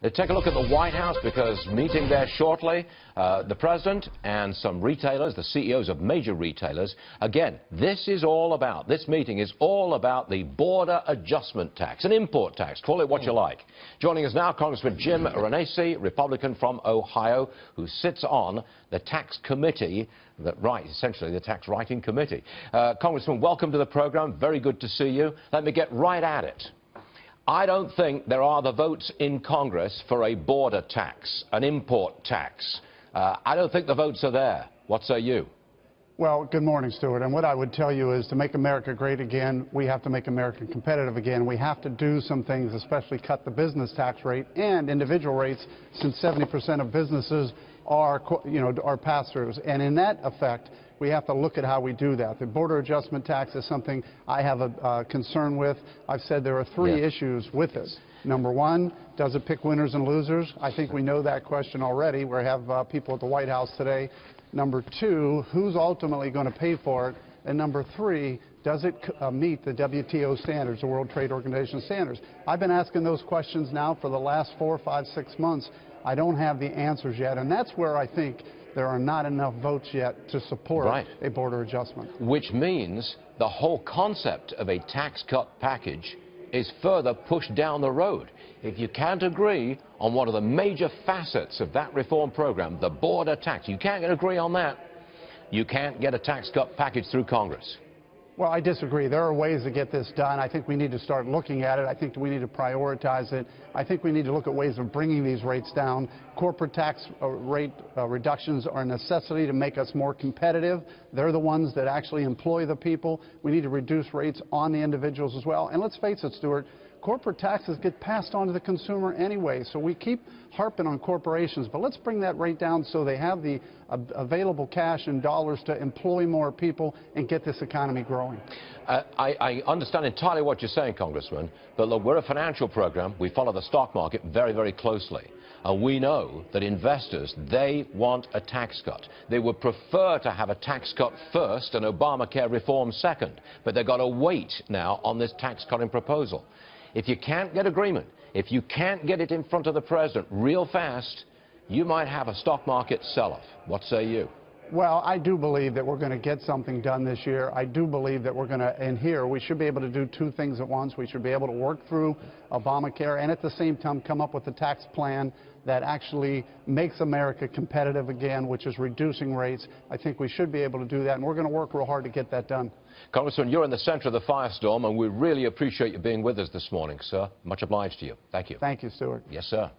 Take a look at the White House, because meeting there shortly, the president and some retailers, the CEOs of major retailers. Again, this meeting is all about the border adjustment tax, an import tax, call it what you like. Joining us now, Congressman Jim Renacci, Republican from Ohio, who sits on the tax committee, essentially the tax writing committee. Congressman, welcome to the program. Very good to see you. Let me get right at it. I don't think there are the votes in Congress for a border tax, an import tax. I don't think the votes are there. What say you? Well, good morning, Stuart. And what I would tell you is, to make America great again, we have to make America competitive again. We have to do some things, especially cut the business tax rate and individual rates, since 70% of businesses are pass-throughs. And in that effect, we have to look at how we do that. The border adjustment tax is something I have a concern with. I've said there are three issues with this. Number one, does it pick winners and losers? I think we know that question already. We have people at the White House today. Number two, who's ultimately going to pay for it? And number three, does it meet the WTO standards, the World Trade Organization standards? I've been asking those questions now for the last 4, 5, 6 months. I don't have the answers yet, and that's where I think there are not enough votes yet to support a border adjustment. Which means the whole concept of a tax cut package is further pushed down the road. If you can't agree on one of the major facets of that reform program, the border tax, you can't agree on that, you can't get a tax cut package through Congress. Well, I disagree. There are ways to get this done. I think we need to start looking at it. I think we need to prioritize it. I think we need to look at ways of bringing these rates down. Corporate tax rate reductions are a necessity to make us more competitive. They're the ones that actually employ the people. We need to reduce rates on the individuals as well. And let's face it, Stuart, corporate taxes get passed on to the consumer anyway, so we keep harping on corporations, but let's bring that rate down so they have the available cash and dollars to employ more people and get this economy growing. I understand entirely what you're saying, Congressman, but look, we're a financial program. We follow the stock market very, very closely. We know that investors, they want a tax cut. They would prefer to have a tax cut first and Obamacare reform second, but they've got to wait now on this tax cutting proposal. If you can't get agreement, if you can't get it in front of the president real fast, you might have a stock market sell-off. What say you? Well, I do believe that we're going to get something done this year. I do believe that we're going to, and here, we should be able to do two things at once. We should be able to work through Obamacare and at the same time come up with a tax plan that actually makes America competitive again, which is reducing rates. I think we should be able to do that, and we're going to work real hard to get that done. Congressman, you're in the center of the firestorm, and we really appreciate you being with us this morning, sir. Much obliged to you. Thank you. Thank you, Stuart. Yes, sir.